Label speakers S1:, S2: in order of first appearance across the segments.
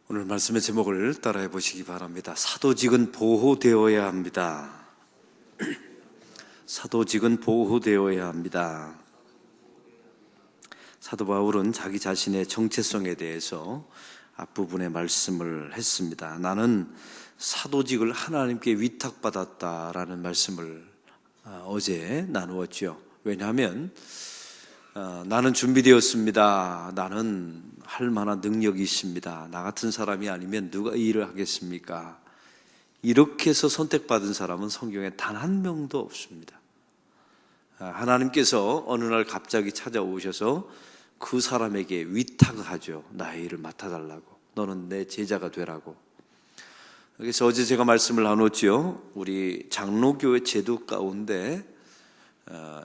S1: 오늘 말씀의 제목을 따라해 보시기 바랍니다. 사도직은 보호되어야 합니다. 사도직은 보호되어야 합니다. 사도 바울은 자기 자신의 정체성에 대해서 앞부분에 말씀을 했습니다. 나는 사도직을 하나님께 위탁받았다라는 말씀을 어제 나누었죠. 왜냐하면 나는 준비되었습니다. 나는 할 만한 능력이 있습니다. 나 같은 사람이 아니면 누가 이 일을 하겠습니까? 이렇게 해서 선택받은 사람은 성경에 단 한 명도 없습니다. 하나님께서 어느 날 갑자기 찾아오셔서 그 사람에게 위탁을 하죠. 나의 일을 맡아달라고. 너는 내 제자가 되라고. 그래서 어제 제가 말씀을 나눴죠. 우리 장로교회 제도 가운데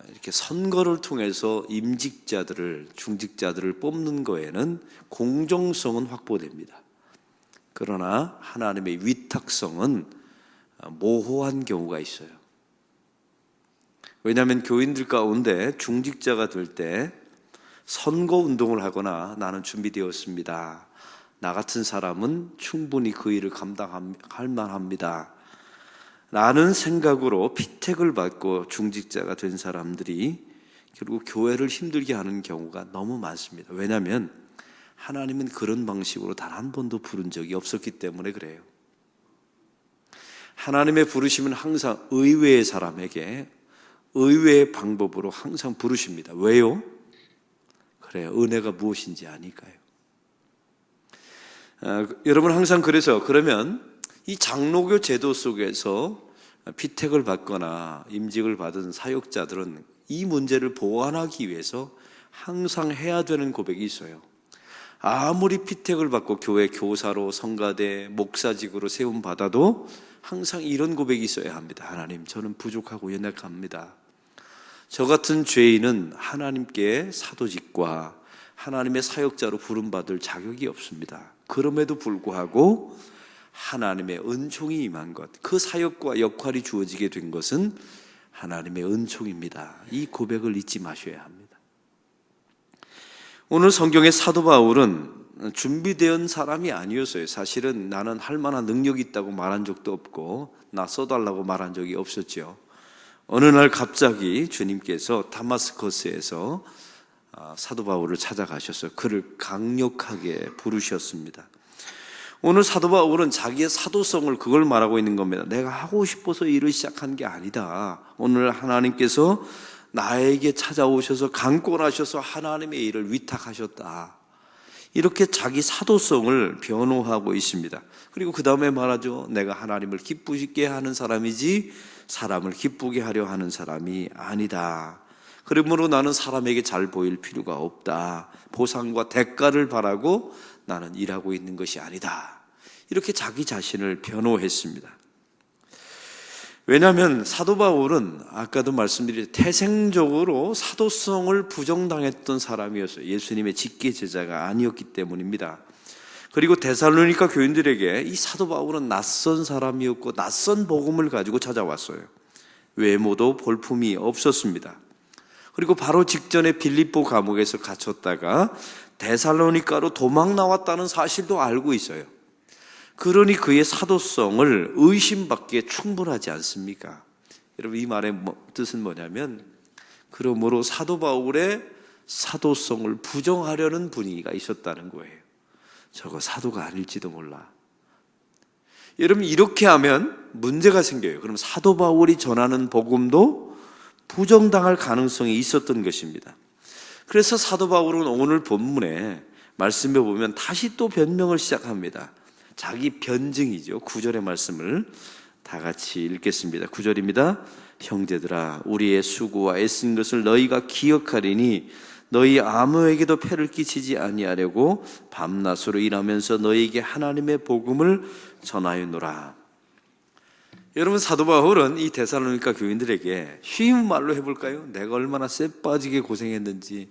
S1: 이렇게 선거를 통해서 임직자들을, 중직자들을 뽑는 거에는 공정성은 확보됩니다. 그러나 하나님의 위탁성은 모호한 경우가 있어요. 왜냐하면 교인들 가운데 중직자가 될 때 선거운동을 하거나 나는 준비되었습니다. 나 같은 사람은 충분히 그 일을 감당할 만합니다. 라는 생각으로 피택을 받고 중직자가 된 사람들이 결국 교회를 힘들게 하는 경우가 너무 많습니다. 왜냐하면 하나님은 그런 방식으로 단 한 번도 부른 적이 없었기 때문에 그래요. 하나님의 부르심은 항상 의외의 사람에게 의외의 방법으로 항상 부르십니다. 왜요? 그래요. 은혜가 무엇인지 아니까요. 여러분 항상 그러면 이 장로교 제도 속에서 피택을 받거나 임직을 받은 사역자들은 이 문제를 보완하기 위해서 항상 해야 되는 고백이 있어요. 아무리 피택을 받고 교회 교사로 성가대 목사직으로 세움받아도 항상 이런 고백이 있어야 합니다. 하나님, 저는 부족하고 연약합니다. 저 같은 죄인은 하나님께 사도직과 하나님의 사역자로 부름받을 자격이 없습니다. 그럼에도 불구하고 하나님의 은총이 임한 것, 그 사역과 역할이 주어지게 된 것은 하나님의 은총입니다. 이 고백을 잊지 마셔야 합니다. 오늘 성경의 사도 바울은 준비된 사람이 아니었어요. 사실은 나는 할 만한 능력이 있다고 말한 적도 없고 나 써달라고 말한 적이 없었죠. 어느 날 갑자기 주님께서 다마스커스에서 사도 바울을 찾아가셔서 그를 강력하게 부르셨습니다. 오늘 사도 바울은 자기의 사도성을 그걸 말하고 있는 겁니다. 내가 하고 싶어서 일을 시작한 게 아니다. 오늘 하나님께서 나에게 찾아오셔서 강권하셔서 하나님의 일을 위탁하셨다. 이렇게 자기 사도성을 변호하고 있습니다. 그리고 그 다음에 말하죠. 내가 하나님을 기쁘시게 하는 사람이지 사람을 기쁘게 하려 하는 사람이 아니다. 그러므로 나는 사람에게 잘 보일 필요가 없다. 보상과 대가를 바라고 나는 일하고 있는 것이 아니다. 이렇게 자기 자신을 변호했습니다. 왜냐하면 사도 바울은 아까도 말씀드린 태생적으로 사도성을 부정당했던 사람이었어요. 예수님의 직계 제자가 아니었기 때문입니다. 그리고 데살로니가 교인들에게 이 사도 바울은 낯선 사람이었고 낯선 복음을 가지고 찾아왔어요. 외모도 볼품이 없었습니다. 그리고 바로 직전에 빌립보 감옥에서 갇혔다가 데살로니가로 도망 나왔다는 사실도 알고 있어요. 그러니 그의 사도성을 의심받기에 충분하지 않습니까? 여러분 이 말의 뜻은 뭐냐면 그러므로 사도 바울의 사도성을 부정하려는 분위기가 있었다는 거예요. 저거 사도가 아닐지도 몰라. 여러분 이렇게 하면 문제가 생겨요. 그럼 사도 바울이 전하는 복음도 부정당할 가능성이 있었던 것입니다. 그래서 사도 바울은 오늘 본문에 말씀해 보면 다시 또 변명을 시작합니다. 자기 변증이죠. 9절의 말씀을 다 같이 읽겠습니다. 9절입니다. 형제들아 우리의 수고와 애쓴 것을 너희가 기억하리니 너희 아무에게도 폐를 끼치지 아니하려고 밤낮으로 일하면서 너희에게 하나님의 복음을 전하였노라. 여러분 사도 바울은 이 데살로니가 교인들에게 쉬운 말로 해볼까요? 내가 얼마나 쎄 빠지게 고생했는지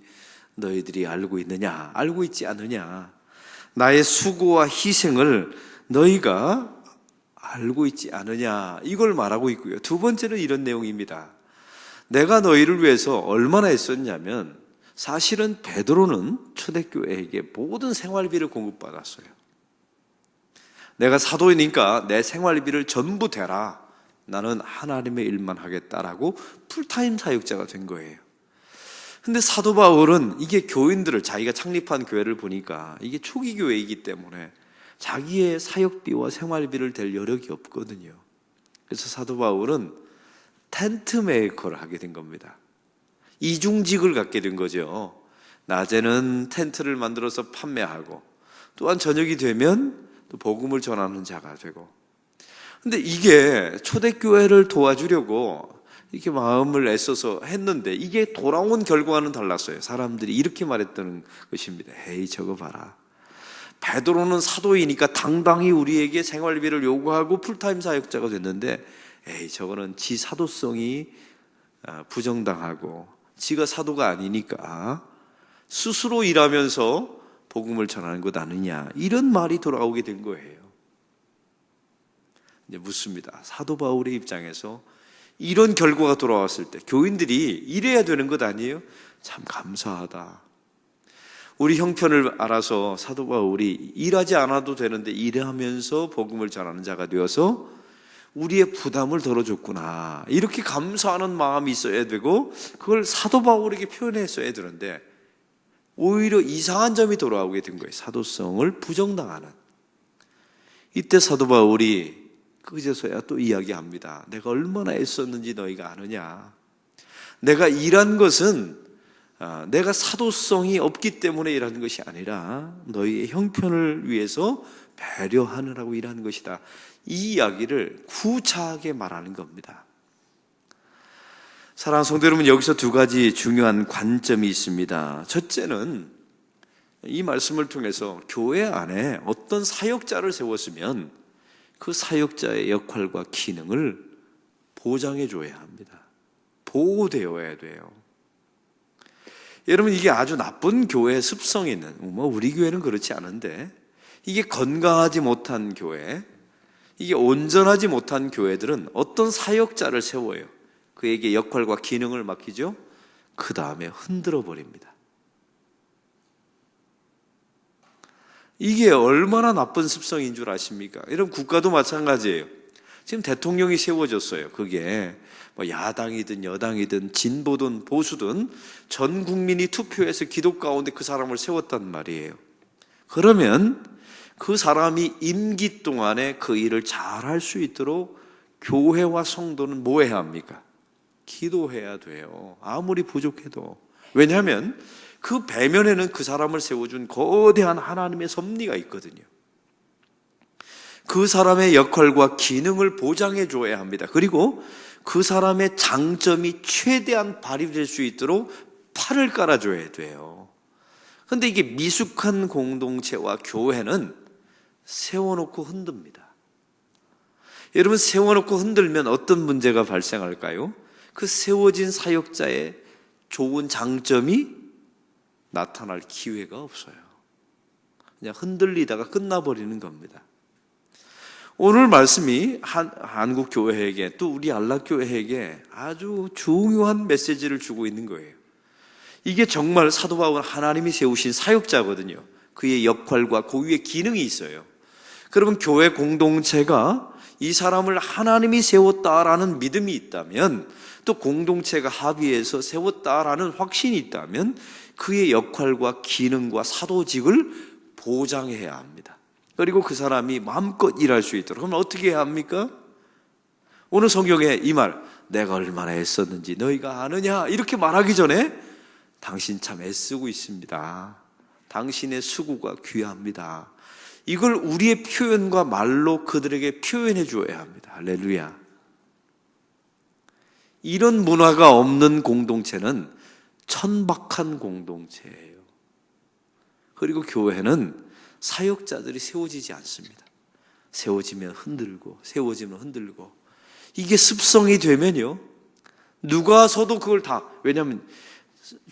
S1: 너희들이 알고 있느냐? 알고 있지 않느냐? 나의 수고와 희생을 너희가 알고 있지 않느냐? 이걸 말하고 있고요. 두 번째는 이런 내용입니다. 내가 너희를 위해서 얼마나 애썼냐면 사실은 베드로는 초대교회에게 모든 생활비를 공급받았어요. 내가 사도이니까 내 생활비를 전부 대라. 나는 하나님의 일만 하겠다라고 풀타임 사역자가 된 거예요. 근데 사도 바울은 이게 교인들을, 자기가 창립한 교회를 보니까 이게 초기 교회이기 때문에 자기의 사역비와 생활비를 댈 여력이 없거든요. 그래서 사도 바울은 텐트 메이커를 하게 된 겁니다. 이중직을 갖게 된 거죠. 낮에는 텐트를 만들어서 판매하고, 또한 저녁이 되면 또 복음을 전하는 자가 되고. 근데 이게 초대교회를 도와주려고 이렇게 마음을 애써서 했는데 이게 돌아온 결과는 달랐어요. 사람들이 이렇게 말했던 것입니다. 에이, 저거 봐라. 베드로는 사도이니까 당당히 우리에게 생활비를 요구하고 풀타임 사역자가 됐는데, 에이, 저거는 지 사도성이 부정당하고 지가 사도가 아니니까 스스로 일하면서 복음을 전하는 것 아니냐, 이런 말이 돌아오게 된 거예요. 이제 묻습니다. 사도 바울의 입장에서 이런 결과가 돌아왔을 때 교인들이 이래야 되는 것 아니에요? 참 감사하다. 우리 형편을 알아서 사도 바울이 일하지 않아도 되는데 일하면서 복음을 전하는 자가 되어서 우리의 부담을 덜어줬구나, 이렇게 감사하는 마음이 있어야 되고, 그걸 사도 바울에게 표현했어야 되는데 오히려 이상한 점이 돌아오게 된 거예요. 사도성을 부정당하는. 이때 사도 바울이 그제서야 또 이야기합니다. 내가 얼마나 애썼는지 너희가 아느냐. 내가 일한 것은 내가 사도성이 없기 때문에 일하는 것이 아니라 너희의 형편을 위해서 배려하느라고 일하는 것이다. 이 이야기를 구차하게 말하는 겁니다. 사랑하는 성도 여러분, 여기서 두 가지 중요한 관점이 있습니다. 첫째는 이 말씀을 통해서 교회 안에 어떤 사역자를 세웠으면 그 사역자의 역할과 기능을 보장해 줘야 합니다. 보호되어야 돼요. 여러분, 이게 아주 나쁜 교회의 습성이 있는, 우리 교회는 그렇지 않은데, 이게 건강하지 못한 교회, 이게 온전하지 못한 교회들은 어떤 사역자를 세워요. 그에게 역할과 기능을 맡기죠. 그 다음에 흔들어 버립니다. 이게 얼마나 나쁜 습성인 줄 아십니까? 여러분, 국가도 마찬가지예요. 지금 대통령이 세워졌어요. 그게 야당이든 여당이든 진보든 보수든 전 국민이 투표해서 기도 가운데 그 사람을 세웠단 말이에요. 그러면 그 사람이 임기 동안에 그 일을 잘할 수 있도록 교회와 성도는 뭐 해야 합니까? 기도해야 돼요. 아무리 부족해도. 왜냐하면 그 배면에는 그 사람을 세워준 거대한 하나님의 섭리가 있거든요. 그 사람의 역할과 기능을 보장해 줘야 합니다. 그리고 그 사람의 장점이 최대한 발휘될 수 있도록 팔을 깔아줘야 돼요. 그런데 이게 미숙한 공동체와 교회는 세워놓고 흔듭니다. 여러분, 세워놓고 흔들면 어떤 문제가 발생할까요? 그 세워진 사역자의 좋은 장점이 나타날 기회가 없어요. 그냥 흔들리다가 끝나버리는 겁니다. 오늘 말씀이 한국 교회에게, 또 우리 안락교회에게 아주 중요한 메시지를 주고 있는 거예요. 이게 정말 사도 바울, 하나님이 세우신 사역자거든요. 그의 역할과 고유의 기능이 있어요. 그러면 교회 공동체가 이 사람을 하나님이 세웠다라는 믿음이 있다면, 또 공동체가 합의해서 세웠다라는 확신이 있다면 그의 역할과 기능과 사도직을 보장해야 합니다. 그리고 그 사람이 마음껏 일할 수 있도록. 그럼 어떻게 해야 합니까? 오늘 성경에 이 말, 내가 얼마나 애썼는지 너희가 아느냐, 이렇게 말하기 전에 당신 참 애쓰고 있습니다. 당신의 수고가 귀합니다. 이걸 우리의 표현과 말로 그들에게 표현해 주어야 합니다. 할렐루야. 이런 문화가 없는 공동체는 천박한 공동체예요. 그리고 교회는 사역자들이 세워지지 않습니다. 세워지면 흔들고, 세워지면 흔들고. 이게 습성이 되면요, 누가 서도 그걸 다, 왜냐하면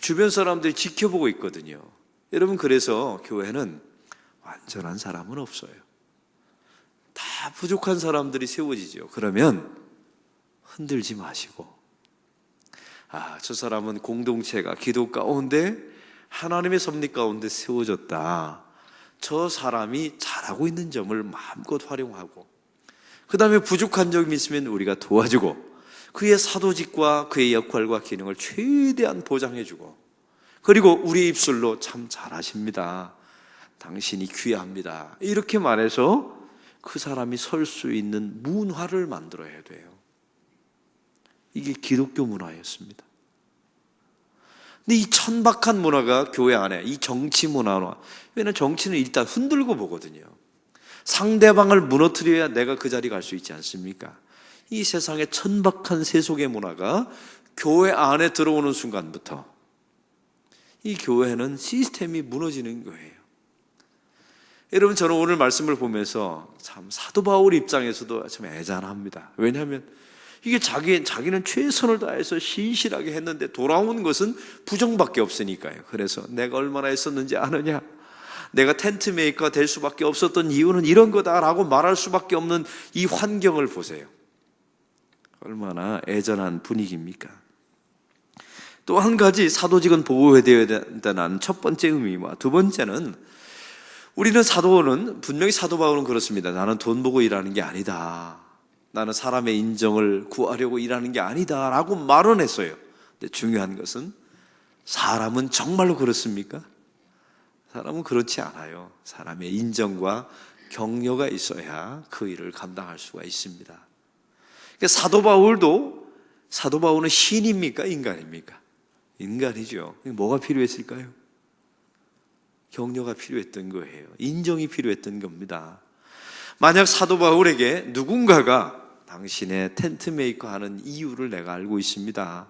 S1: 주변 사람들이 지켜보고 있거든요. 여러분, 그래서 교회는 완전한 사람은 없어요. 다 부족한 사람들이 세워지죠. 그러면 흔들지 마시고, 저 사람은 공동체가 기도 가운데 하나님의 섭리 가운데 세워졌다. 저 사람이 잘하고 있는 점을 마음껏 활용하고, 그 다음에 부족한 점이 있으면 우리가 도와주고, 그의 사도직과 그의 역할과 기능을 최대한 보장해주고, 그리고 우리 입술로 참 잘하십니다, 당신이 귀합니다, 이렇게 말해서 그 사람이 설 수 있는 문화를 만들어야 돼요. 이게 기독교 문화였습니다. 근데 이 천박한 문화가 교회 안에, 이 정치 문화와, 왜냐하면 정치는 일단 흔들고 보거든요. 상대방을 무너뜨려야 내가 그 자리 갈 수 있지 않습니까? 이 세상의 천박한 세속의 문화가 교회 안에 들어오는 순간부터 이 교회는 시스템이 무너지는 거예요. 여러분, 저는 오늘 말씀을 보면서 참 사도 바울 입장에서도 참 애잔합니다. 왜냐하면 이게 자기는 최선을 다해서 신실하게 했는데 돌아온 것은 부정밖에 없으니까요. 그래서 내가 얼마나 했었는지 아느냐? 내가 텐트 메이커가 될 수밖에 없었던 이유는 이런 거다라고 말할 수밖에 없는 이 환경을 보세요. 얼마나 애잔한 분위기입니까? 또 한 가지 사도직은 보호되어야 된다는 첫 번째 의미와 두 번째는, 우리는 사도는 분명히 사도 바울은 그렇습니다. 나는 돈 보고 일하는 게 아니다, 나는 사람의 인정을 구하려고 일하는 게 아니다 라고 말은 했어요. 근데 중요한 것은, 사람은 정말로 그렇습니까? 사람은 그렇지 않아요. 사람의 인정과 격려가 있어야 그 일을 감당할 수가 있습니다. 그러니까 사도 바울은 신입니까? 인간입니까? 인간이죠. 뭐가 필요했을까요? 격려가 필요했던 거예요. 인정이 필요했던 겁니다. 만약 사도 바울에게 누군가가 당신의 텐트 메이커 하는 이유를 내가 알고 있습니다,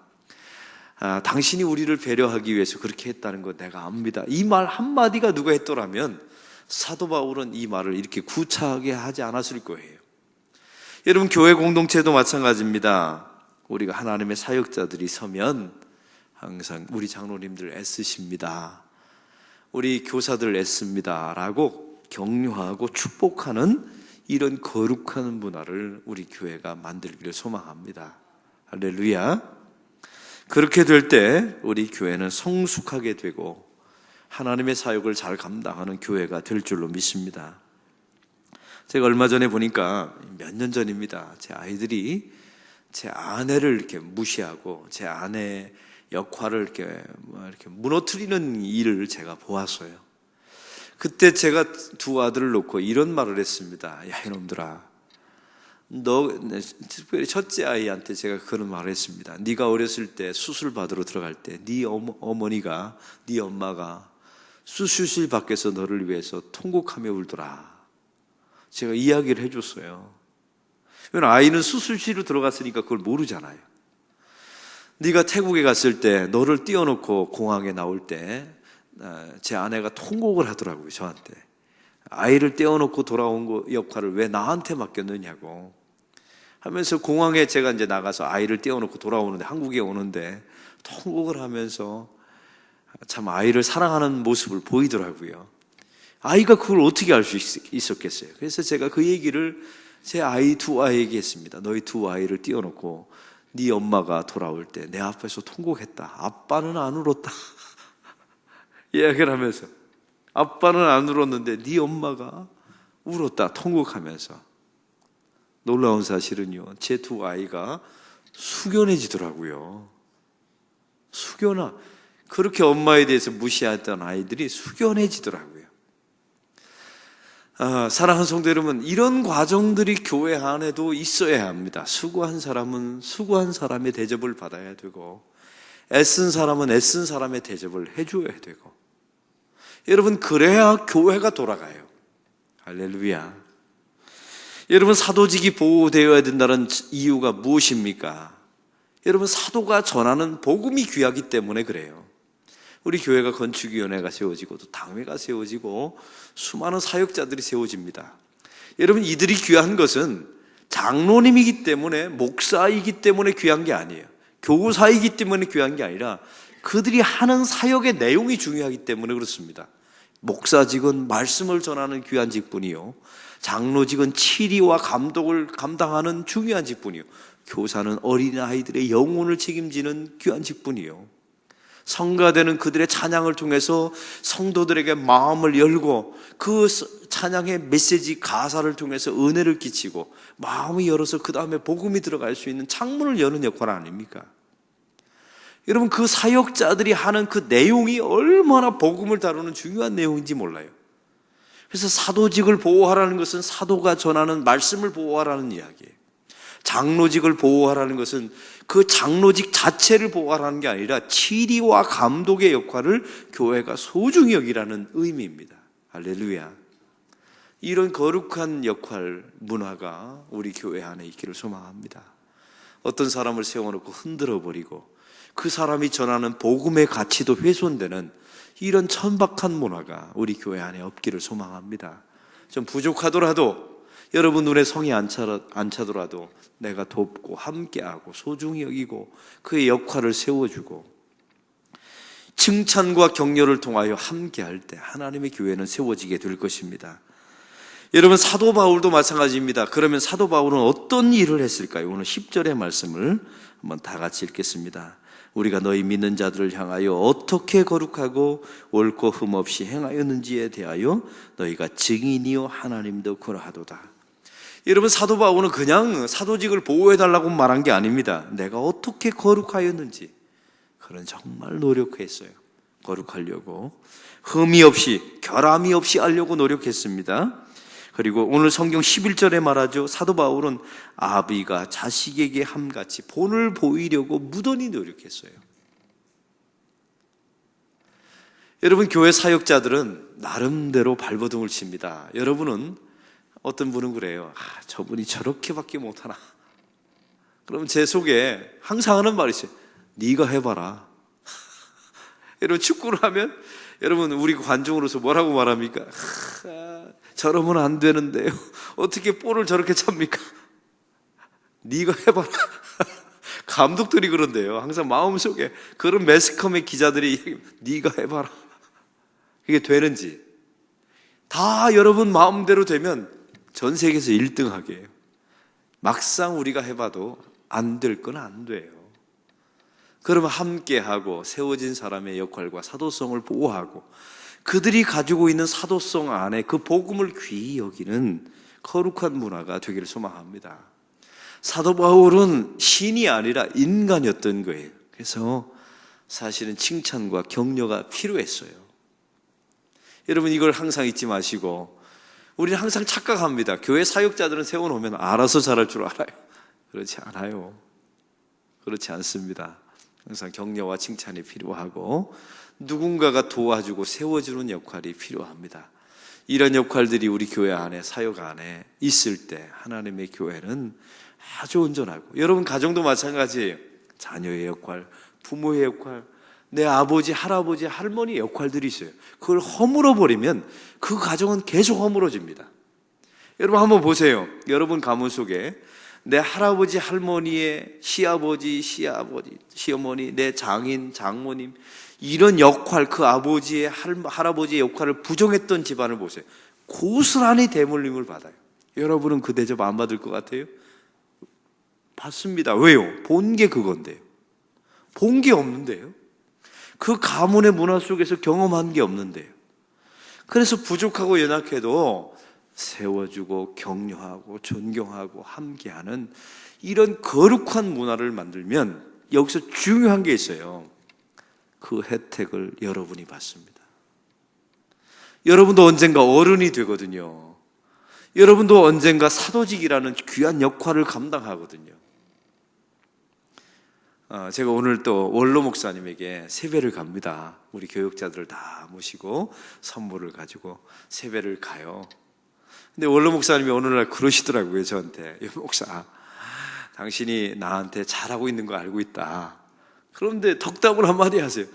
S1: 당신이 우리를 배려하기 위해서 그렇게 했다는 거 내가 압니다, 이 말 한마디가 누가 했더라면 사도 바울은 이 말을 이렇게 구차하게 하지 않았을 거예요. 여러분, 교회 공동체도 마찬가지입니다. 우리가 하나님의 사역자들이 서면 항상 우리 장로님들 애쓰십니다, 우리 교사들 애씁니다 라고 격려하고 축복하는 이런 거룩한 문화를 우리 교회가 만들기를 소망합니다. 할렐루야. 그렇게 될 때 우리 교회는 성숙하게 되고 하나님의 사역을 잘 감당하는 교회가 될 줄로 믿습니다. 제가 얼마 전에 보니까, 몇 년 전입니다, 제 아이들이 제 아내를 이렇게 무시하고 제 아내의 역할을 이렇게 무너뜨리는 일을 제가 보았어요. 그때 제가 두 아들을 놓고 이런 말을 했습니다. 야, 이놈들아, 특별히 첫째 아이한테 제가 그런 말을 했습니다. 네가 어렸을 때 수술 받으러 들어갈 때 네 어머니가, 네 엄마가 수술실 밖에서 너를 위해서 통곡하며 울더라. 제가 이야기를 해줬어요. 왜냐면 아이는 수술실로 들어갔으니까 그걸 모르잖아요. 네가 태국에 갔을 때 너를 띄워놓고 공항에 나올 때 제 아내가 통곡을 하더라고요, 저한테. 아이를 떼어놓고 돌아온 거 역할을 왜 나한테 맡겼느냐고 하면서, 공항에 제가 이제 나가서 아이를 떼어놓고 돌아오는데, 한국에 오는데 통곡을 하면서 참 아이를 사랑하는 모습을 보이더라고요. 아이가 그걸 어떻게 알 수 있었겠어요? 그래서 제가 그 얘기를 제 두 아이에게 했습니다. 너희 두 아이를 떼어놓고 네 엄마가 돌아올 때 내 앞에서 통곡했다. 아빠는 안 울었다. 이야기를 하면서, 아빠는 안 울었는데 네 엄마가 울었다, 통곡하면서. 놀라운 사실은요, 제 두 아이가 숙연해지더라고요. 그렇게 엄마에 대해서 무시했던 아이들이 숙연해지더라고요. 사랑하는 성도 여러분, 이런 과정들이 교회 안에도 있어야 합니다. 수고한 사람은 수고한 사람의 대접을 받아야 되고, 애쓴 사람은 애쓴 사람의 대접을 해줘야 되고, 여러분, 그래야 교회가 돌아가요. 할렐루야. 여러분, 사도직이 보호되어야 된다는 이유가 무엇입니까? 여러분, 사도가 전하는 복음이 귀하기 때문에 그래요. 우리 교회가 건축위원회가 세워지고 또 당회가 세워지고 수많은 사역자들이 세워집니다. 여러분, 이들이 귀한 것은 장로님이기 때문에, 목사이기 때문에 귀한 게 아니에요. 교사이기 때문에 귀한 게 아니라 그들이 하는 사역의 내용이 중요하기 때문에 그렇습니다. 목사직은 말씀을 전하는 귀한 직분이요, 장로직은 치리와 감독을 감당하는 중요한 직분이요, 교사는 어린아이들의 영혼을 책임지는 귀한 직분이요, 성가되는 그들의 찬양을 통해서 성도들에게 마음을 열고 그 찬양의 메시지 가사를 통해서 은혜를 끼치고 마음이 열어서 그 다음에 복음이 들어갈 수 있는 창문을 여는 역할 아닙니까? 여러분, 그 사역자들이 하는 그 내용이 얼마나 복음을 다루는 중요한 내용인지 몰라요. 그래서 사도직을 보호하라는 것은 사도가 전하는 말씀을 보호하라는 이야기예요. 장로직을 보호하라는 것은 그 장로직 자체를 보호하라는 게 아니라 치리와 감독의 역할을 교회가 소중히 여기라는 의미입니다. 할렐루야. 이런 거룩한 역할, 문화가 우리 교회 안에 있기를 소망합니다. 어떤 사람을 세워놓고 흔들어버리고 그 사람이 전하는 복음의 가치도 훼손되는 이런 천박한 문화가 우리 교회 안에 없기를 소망합니다. 좀 부족하더라도, 여러분 눈에 성이 안 차더라도 내가 돕고 함께하고 소중히 여기고 그의 역할을 세워주고 칭찬과 격려를 통하여 함께할 때 하나님의 교회는 세워지게 될 것입니다. 여러분, 사도 바울도 마찬가지입니다. 그러면 사도 바울은 어떤 일을 했을까요? 오늘 10절의 말씀을 한번 다 같이 읽겠습니다. 우리가 너희 믿는 자들을 향하여 어떻게 거룩하고 옳고 흠 없이 행하였는지에 대하여 너희가 증인이요 하나님도 그러하도다. 여러분, 사도 바울은 그냥 사도직을 보호해달라고 말한 게 아닙니다. 내가 어떻게 거룩하였는지 그런 정말 노력했어요. 거룩하려고 흠이 없이 결함이 없이 하려고 노력했습니다. 그리고 오늘 성경 11절에 말하죠. 사도 바울은 아비가 자식에게 함같이 본을 보이려고 무던히 노력했어요. 여러분, 교회 사역자들은 나름대로 발버둥을 칩니다. 여러분은 어떤 분은 그래요. 저분이 저렇게밖에 못하나. 그럼 제 속에 항상 하는 말이 있어요. 네가 해봐라. 여러분, 축구를 하면 여러분 우리 관중으로서 뭐라고 말합니까? 저러면 안 되는데요. 어떻게 볼을 저렇게 찹니까? 네가 해봐라. 감독들이 그런데요. 항상 마음속에 그런 매스컴의 기자들이 네가 해봐라. 그게 되는지. 다 여러분 마음대로 되면 전 세계에서 1등하게 해요. 막상 우리가 해봐도 안 될 건 안 돼요. 그러면 함께하고 세워진 사람의 역할과 사도성을 보호하고 그들이 가지고 있는 사도성 안에 그 복음을 귀히 여기는 거룩한 문화가 되기를 소망합니다. 사도 바울은 신이 아니라 인간이었던 거예요. 그래서 사실은 칭찬과 격려가 필요했어요. 여러분, 이걸 항상 잊지 마시고, 우리는 항상 착각합니다. 교회 사역자들은 세워놓으면 알아서 잘할 줄 알아요. 그렇지 않아요. 그렇지 않습니다. 항상 격려와 칭찬이 필요하고 누군가가 도와주고 세워주는 역할이 필요합니다. 이런 역할들이 우리 교회 안에, 사역 안에 있을 때 하나님의 교회는 아주 온전하고, 여러분 가정도 마찬가지예요. 자녀의 역할, 부모의 역할, 내 아버지, 할아버지, 할머니의 역할들이 있어요. 그걸 허물어버리면 그 가정은 계속 허물어집니다. 여러분 한번 보세요. 여러분 가문 속에 내 할아버지, 할머니의 시아버지, 시어머니, 내 장인, 장모님, 이런 역할, 그 아버지의, 할아버지의 역할을 부정했던 집안을 보세요. 고스란히 대물림을 받아요. 여러분은 그 대접 안 받을 것 같아요? 받습니다. 왜요? 본 게 그건데요. 본 게 없는데요. 그 가문의 문화 속에서 경험한 게 없는데요. 그래서 부족하고 연약해도 세워주고 격려하고 존경하고 함께하는 이런 거룩한 문화를 만들면 여기서 중요한 게 있어요. 그 혜택을 여러분이 받습니다. 여러분도 언젠가 어른이 되거든요. 여러분도 언젠가 사도직이라는 귀한 역할을 감당하거든요. 제가 오늘 또 원로 목사님에게 세배를 갑니다. 우리 교육자들을 다 모시고 선물을 가지고 세배를 가요. 근데 원로 목사님이 어느 날 그러시더라고요, 저한테. 목사, 당신이 나한테 잘하고 있는 거 알고 있다. 그런데 덕담을 한마디 하세요.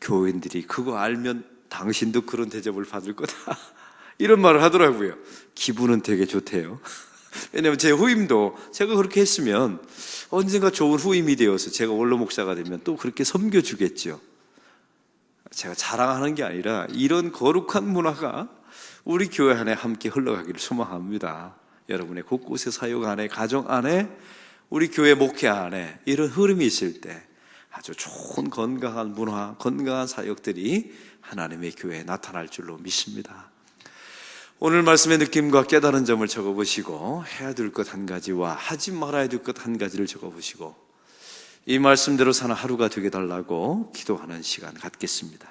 S1: 교인들이 그거 알면 당신도 그런 대접을 받을 거다. 이런 말을 하더라고요. 기분은 되게 좋대요. 왜냐하면 제 후임도 제가 그렇게 했으면 언젠가 좋은 후임이 되어서 제가 원로 목사가 되면 또 그렇게 섬겨주겠죠. 제가 자랑하는 게 아니라 이런 거룩한 문화가 우리 교회 안에 함께 흘러가기를 소망합니다. 여러분의 곳곳의 사역 안에, 가정 안에, 우리 교회 목회 안에 이런 흐름이 있을 때 아주 좋은 건강한 문화, 건강한 사역들이 하나님의 교회에 나타날 줄로 믿습니다. 오늘 말씀의 느낌과 깨달은 점을 적어보시고 해야 될 것 한 가지와 하지 말아야 될 것 한 가지를 적어보시고 이 말씀대로 사는 하루가 되게 달라고 기도하는 시간 갖겠습니다.